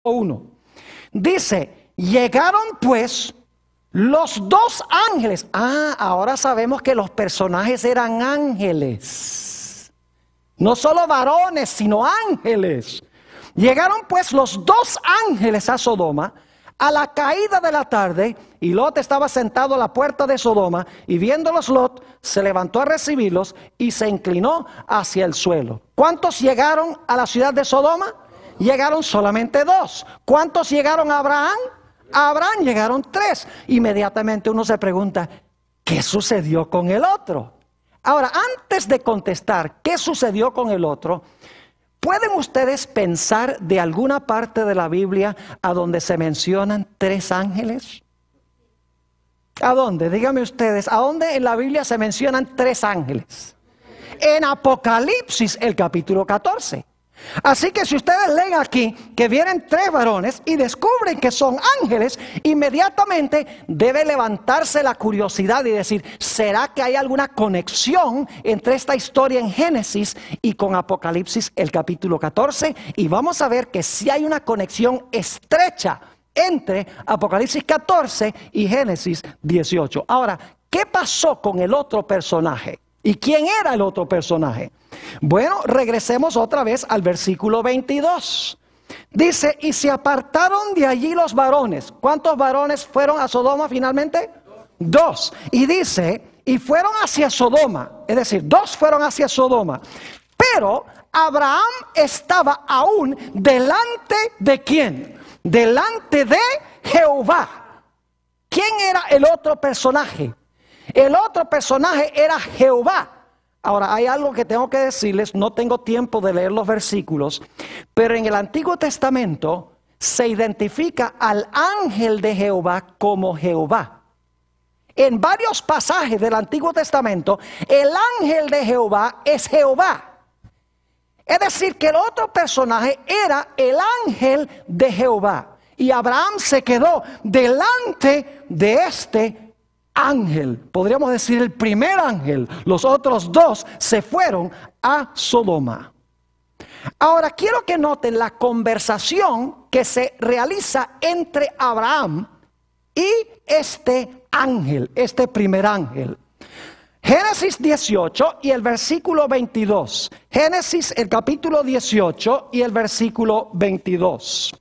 1. Dice, llegaron pues los dos ángeles. Ahora sabemos que los personajes eran ángeles. No solo varones, sino ángeles. Llegaron pues los dos ángeles a Sodoma a la caída de la tarde, y Lot estaba sentado a la puerta de Sodoma, y viéndolos Lot, se levantó a recibirlos y se inclinó hacia el suelo. ¿Cuántos llegaron a la ciudad de Sodoma? Llegaron solamente dos. ¿Cuántos llegaron a Abraham? A Abraham llegaron tres. Inmediatamente uno se pregunta, ¿qué sucedió con el otro? Ahora, antes de contestar qué sucedió con el otro, ¿pueden ustedes pensar de alguna parte de la Biblia a donde se mencionan tres ángeles? ¿A dónde? Díganme ustedes, ¿a dónde en la Biblia se mencionan tres ángeles? En Apocalipsis, el capítulo 14. Así que si ustedes leen aquí que vienen tres varones y descubren que son ángeles, inmediatamente debe levantarse la curiosidad y decir, ¿será que hay alguna conexión entre esta historia en Génesis y con Apocalipsis el capítulo 14? Y vamos a ver que sí hay una conexión estrecha entre Apocalipsis 14 y Génesis 18. Ahora, ¿qué pasó con el otro personaje? ¿Y quién era el otro personaje? Bueno, regresemos otra vez al versículo 22. Dice, y se apartaron de allí los varones. ¿Cuántos varones fueron a Sodoma finalmente? Dos. Y dice, y fueron hacia Sodoma. Es decir, dos fueron hacia Sodoma. Pero Abraham estaba aún delante de ¿quién? Delante de Jehová. ¿Quién era el otro personaje? El otro personaje era Jehová. Ahora, hay algo que tengo que decirles, no tengo tiempo de leer los versículos, pero en el Antiguo Testamento se identifica al ángel de Jehová como Jehová. En varios pasajes del Antiguo Testamento, el ángel de Jehová es Jehová. Es decir, que el otro personaje era el ángel de Jehová. Y Abraham se quedó delante de este ángel, podríamos decir el primer ángel. Los otros dos se fueron a Sodoma. Ahora quiero que noten la conversación que se realiza entre Abraham y este ángel, este primer ángel. Génesis 18 y el versículo 22. Génesis el capítulo 18 y el versículo 22.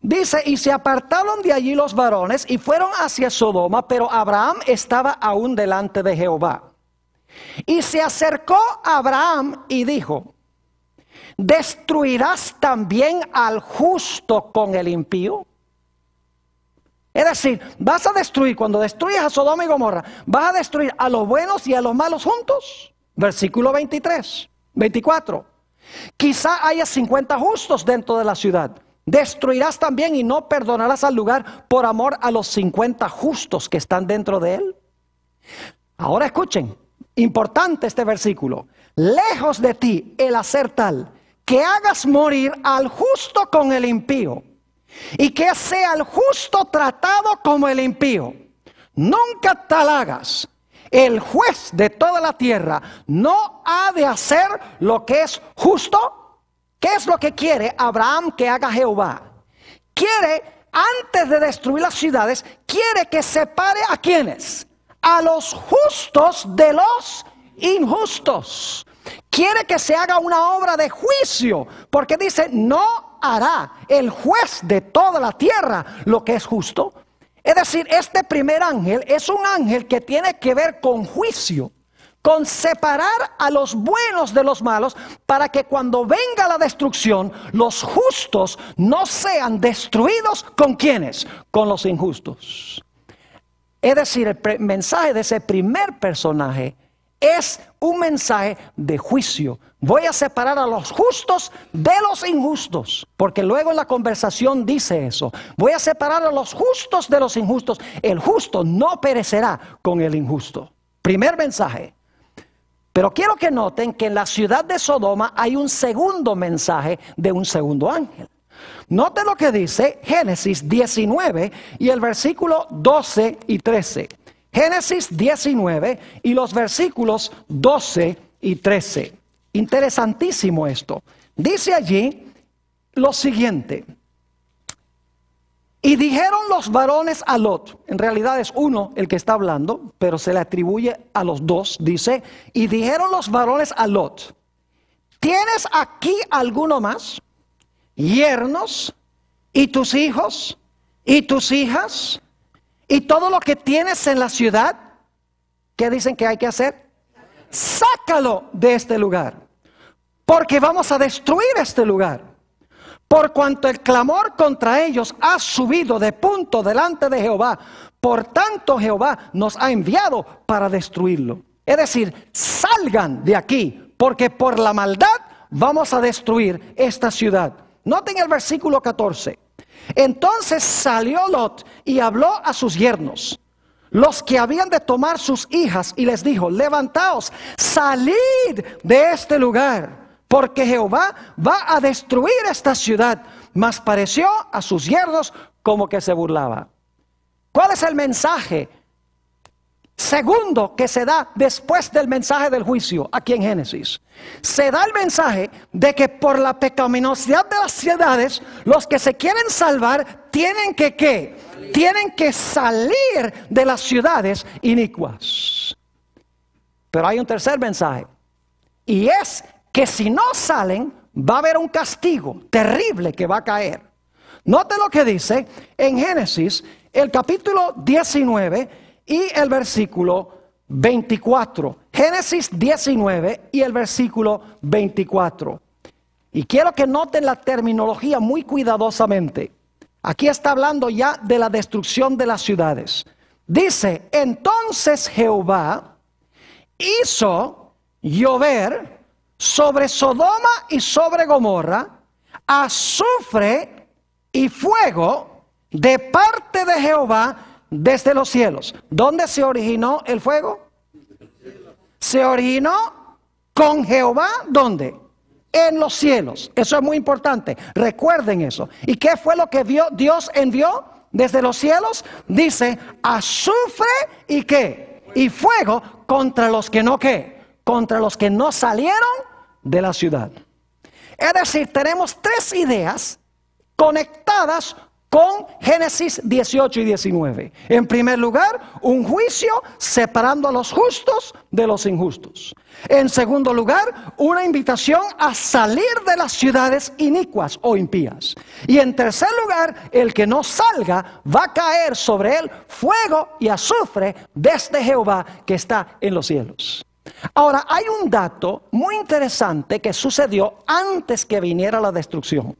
Dice, y se apartaron de allí los varones y fueron hacia Sodoma, pero Abraham estaba aún delante de Jehová. Y se acercó a Abraham y dijo, ¿destruirás también al justo con el impío? Es decir, vas a destruir, cuando destruyes a Sodoma y Gomorra, vas a destruir a los buenos y a los malos juntos. Versículo 24. Quizá haya 50 justos dentro de la ciudad. Destruirás también y no perdonarás al lugar por amor a los 50 justos que están dentro de él. Ahora escuchen, importante este versículo. Lejos de ti el hacer tal, que hagas morir al justo con el impío, y que sea el justo tratado como el impío. Nunca tal hagas. El juez de toda la tierra no ha de hacer lo que es justo. ¿Qué es lo que quiere Abraham que haga Jehová? Quiere, antes de destruir las ciudades, quiere que separe a ¿quiénes? A los justos de los injustos. Quiere que se haga una obra de juicio, porque dice, no hará el juez de toda la tierra lo que es justo. Es decir, este primer ángel es un ángel que tiene que ver con juicio, con separar a los buenos de los malos, para que cuando venga la destrucción, los justos no sean destruidos con ¿quiénes? Con los injustos. Es decir, el mensaje de ese primer personaje es un mensaje de juicio. Voy a separar a los justos de los injustos, porque luego en la conversación dice eso. Voy a separar a los justos de los injustos. El justo no perecerá con el injusto. Primer mensaje. Pero quiero que noten que en la ciudad de Sodoma hay un segundo mensaje de un segundo ángel. Noten lo que dice Génesis 19 y el versículo 12 y 13. Génesis 19 y los versículos 12 y 13. Interesantísimo esto. Dice allí lo siguiente. Y dijeron los varones a Lot, en realidad es uno el que está hablando, pero se le atribuye a los dos, dice, y dijeron los varones a Lot, ¿tienes aquí alguno más? Yernos, y tus hijos, y tus hijas, y todo lo que tienes en la ciudad. ¿Qué dicen que hay que hacer? Sácalo de este lugar, porque vamos a destruir este lugar. Por cuanto el clamor contra ellos ha subido de punto delante de Jehová, por tanto Jehová nos ha enviado para destruirlo. Es decir, salgan de aquí, porque por la maldad vamos a destruir esta ciudad. Noten el versículo 14. Entonces salió Lot y habló a sus yernos, los que habían de tomar sus hijas, y les dijo, levantaos, salid de este lugar, porque Jehová va a destruir esta ciudad. Mas pareció a sus yernos como que se burlaba. ¿Cuál es el mensaje segundo que se da después del mensaje del juicio aquí en Génesis? Se da el mensaje de que por la pecaminosidad de las ciudades, los que se quieren salvar tienen que ¿qué? Tienen que salir de las ciudades inicuas. Pero hay un tercer mensaje, y es que si no salen, va a haber un castigo terrible que va a caer. Note lo que dice en Génesis, el capítulo 19 y el versículo 24. Génesis 19 y el versículo 24. Y quiero que noten la terminología muy cuidadosamente. Aquí está hablando ya de la destrucción de las ciudades. Dice, entonces Jehová hizo llover sobre Sodoma y sobre Gomorra azufre y fuego de parte de Jehová desde los cielos. ¿Dónde se originó el fuego? Se originó con Jehová, ¿dónde? En los cielos. Eso es muy importante. Recuerden eso. ¿Y qué fue lo que Dios envió desde los cielos? Dice, azufre y ¿qué? Y fuego contra los que no ¿qué? Contra los que no salieron de la ciudad. Es decir, tenemos tres ideas conectadas con Génesis 18 y 19. En primer lugar, un juicio separando a los justos de los injustos. En segundo lugar, una invitación a salir de las ciudades inicuas o impías. Y en tercer lugar, el que no salga va a caer sobre él fuego y azufre desde Jehová que está en los cielos. Ahora, hay un dato muy interesante que sucedió antes que viniera la destrucción.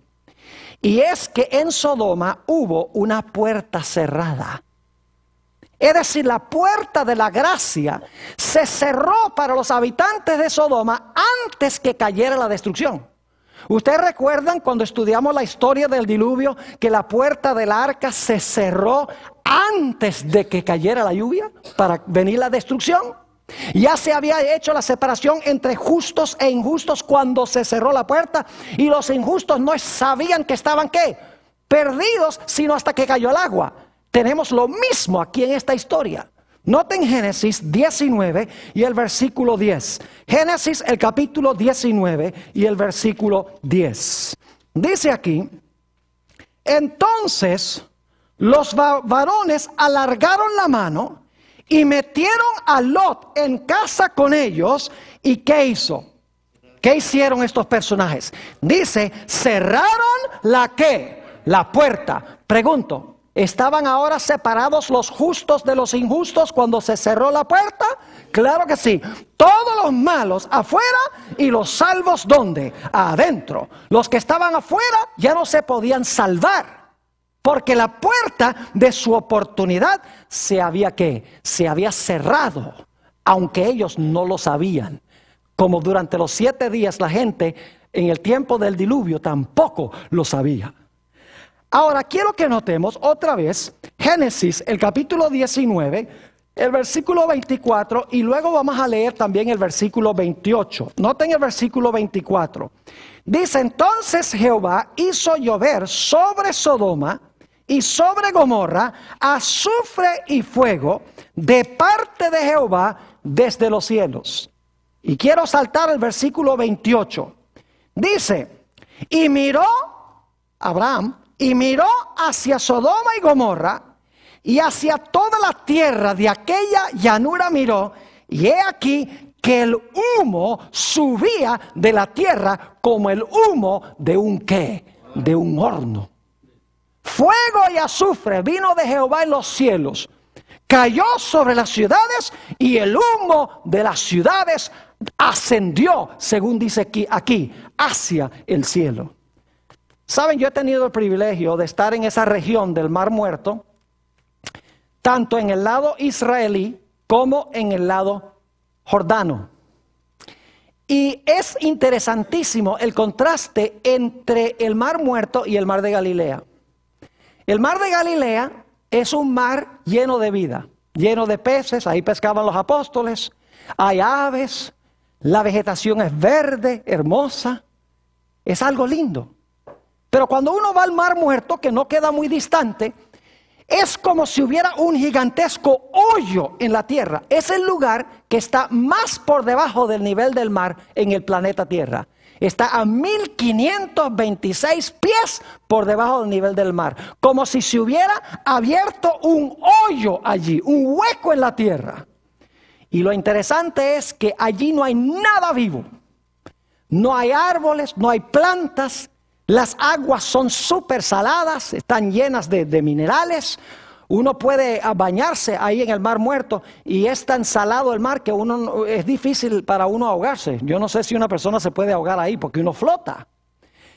Y es que en Sodoma hubo una puerta cerrada. Es decir, la puerta de la gracia se cerró para los habitantes de Sodoma antes que cayera la destrucción. ¿Ustedes recuerdan cuando estudiamos la historia del diluvio que la puerta del arca se cerró antes de que cayera la lluvia para venir la destrucción? Ya se había hecho la separación entre justos e injustos cuando se cerró la puerta, y los injustos no sabían que estaban ¿qué? Perdidos, sino hasta que cayó el agua. Tenemos lo mismo aquí en esta historia. Noten Génesis 19 y el versículo 10. Génesis el capítulo 19 y el versículo 10. Dice aquí, entonces los varones alargaron la mano y metieron a Lot en casa con ellos. ¿Y qué hizo? ¿Qué hicieron estos personajes? Dice, cerraron la ¿qué? La puerta. Pregunto, ¿estaban ahora separados los justos de los injustos cuando se cerró la puerta? Claro que sí. Todos los malos afuera y los salvos ¿dónde? Adentro. Los que estaban afuera ya no se podían salvar, porque la puerta de su oportunidad se había ¿qué? Se había cerrado, aunque ellos no lo sabían. Como durante los 7 días la gente en el tiempo del diluvio tampoco lo sabía. Ahora quiero que notemos otra vez Génesis, el capítulo 19, el versículo 24, y luego vamos a leer también el versículo 28. Noten el versículo 24. Dice, entonces Jehová hizo llover sobre Sodoma y sobre Gomorra azufre y fuego de parte de Jehová desde los cielos. Y quiero saltar el versículo 28. Dice, y miró Abraham Y miró hacia Sodoma y Gomorra, y hacia toda la tierra de aquella llanura miró, y he aquí que el humo subía de la tierra como el humo de un ¿qué? De un horno. Fuego y azufre vino de Jehová en los cielos, cayó sobre las ciudades, y el humo de las ciudades ascendió, según dice aquí, hacia el cielo. Saben, yo he tenido el privilegio de estar en esa región del Mar Muerto, tanto en el lado israelí como en el lado jordano. Y es interesantísimo el contraste entre el Mar Muerto y el Mar de Galilea. El Mar de Galilea es un mar lleno de vida, lleno de peces, ahí pescaban los apóstoles, hay aves, la vegetación es verde, hermosa, es algo lindo. Pero cuando uno va al Mar Muerto, que no queda muy distante, es como si hubiera un gigantesco hoyo en la tierra. Es el lugar que está más por debajo del nivel del mar en el planeta Tierra. Está a 1526 pies por debajo del nivel del mar. Como si se hubiera abierto un hoyo allí, un hueco en la tierra. Y lo interesante es que allí no hay nada vivo. No hay árboles, no hay plantas. Las aguas son súper saladas, están llenas de minerales. Uno puede bañarse ahí en el Mar Muerto y es tan salado el mar que es difícil para uno ahogarse. Yo no sé si una persona se puede ahogar ahí porque uno flota.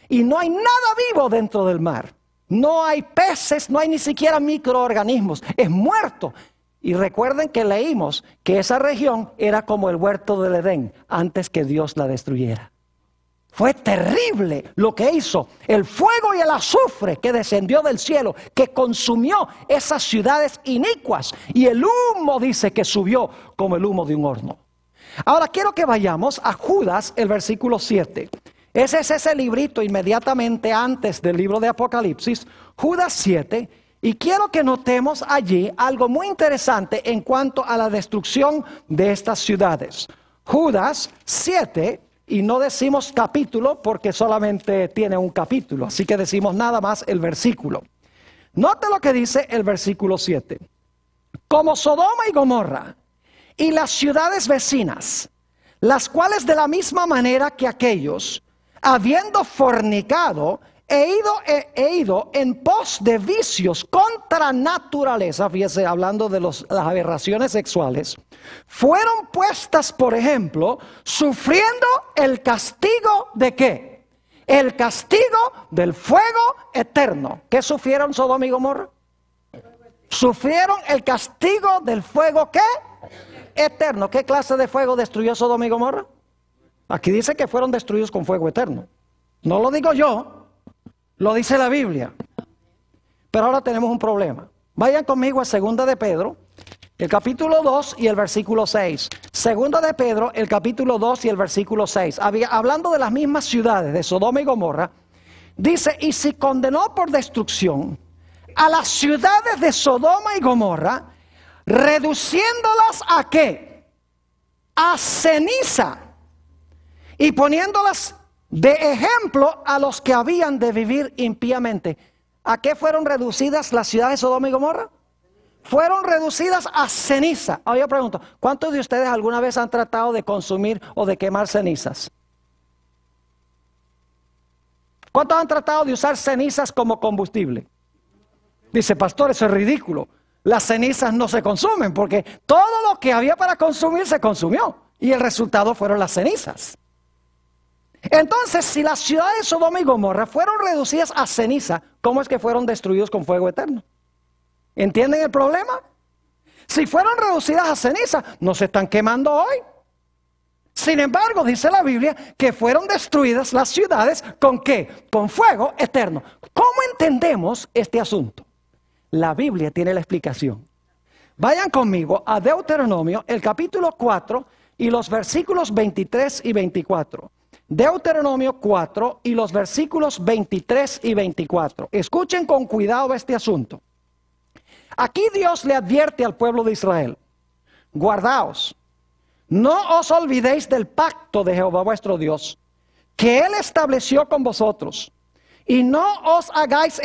Y no hay nada vivo dentro del mar. No hay peces, no hay ni siquiera microorganismos. Es muerto. Y recuerden que leímos que esa región era como el huerto del Edén antes que Dios la destruyera. Fue terrible lo que hizo el fuego y el azufre que descendió del cielo, que consumió esas ciudades inicuas. Y el humo dice que subió como el humo de un horno. Ahora quiero que vayamos a Judas, el versículo 7. Ese es ese librito inmediatamente antes del libro de Apocalipsis, Judas 7. Y quiero que notemos allí algo muy interesante en cuanto a la destrucción de estas ciudades. Judas 7. Y no decimos capítulo porque solamente tiene un capítulo. Así que decimos nada más el versículo. Note lo que dice el versículo 7. Como Sodoma y Gomorra y las ciudades vecinas, las cuales de la misma manera que aquellos, habiendo fornicado, he ido en pos de vicios contra naturaleza, fíjese, hablando de las aberraciones sexuales, fueron puestas, por ejemplo, sufriendo el castigo ¿de qué? El castigo del fuego eterno. ¿Qué sufrieron Sodoma y Gomorra? Sufrieron el castigo del fuego ¿qué? Eterno. ¿Qué clase de fuego destruyó Sodoma y Gomorra? Aquí dice que fueron destruidos con fuego eterno. No lo digo yo. Lo dice la Biblia. Pero ahora tenemos un problema. Vayan conmigo a 2 de Pedro, el capítulo 2 y el versículo 6. 2 de Pedro, el capítulo 2 y el versículo 6. Hablando de las mismas ciudades de Sodoma y Gomorra, dice, y si condenó por destrucción a las ciudades de Sodoma y Gomorra, reduciéndolas ¿a qué? A ceniza, y poniéndolas de ejemplo a los que habían de vivir impíamente. ¿A qué fueron reducidas las ciudades de Sodoma y Gomorra? Fueron reducidas a ceniza. Ahora yo pregunto, ¿cuántos de ustedes alguna vez han tratado de consumir o de quemar cenizas? ¿Cuántos han tratado de usar cenizas como combustible? Dice, pastor, eso es ridículo. Las cenizas no se consumen porque todo lo que había para consumir se consumió. Y el resultado fueron las cenizas. Entonces, si las ciudades de Sodoma y Gomorra fueron reducidas a ceniza, ¿cómo es que fueron destruidos con fuego eterno? ¿Entienden el problema? Si fueron reducidas a ceniza, no se están quemando hoy. Sin embargo, dice la Biblia que fueron destruidas las ciudades ¿con qué? Con fuego eterno. ¿Cómo entendemos este asunto? La Biblia tiene la explicación. Vayan conmigo a Deuteronomio, el capítulo 4 y los versículos 23 y 24. Deuteronomio 4 y los versículos 23 y 24. Escuchen con cuidado este asunto. Aquí Dios le advierte al pueblo de Israel: guardaos, no os olvidéis del pacto de Jehová vuestro Dios, que Él estableció con vosotros, y no os hagáis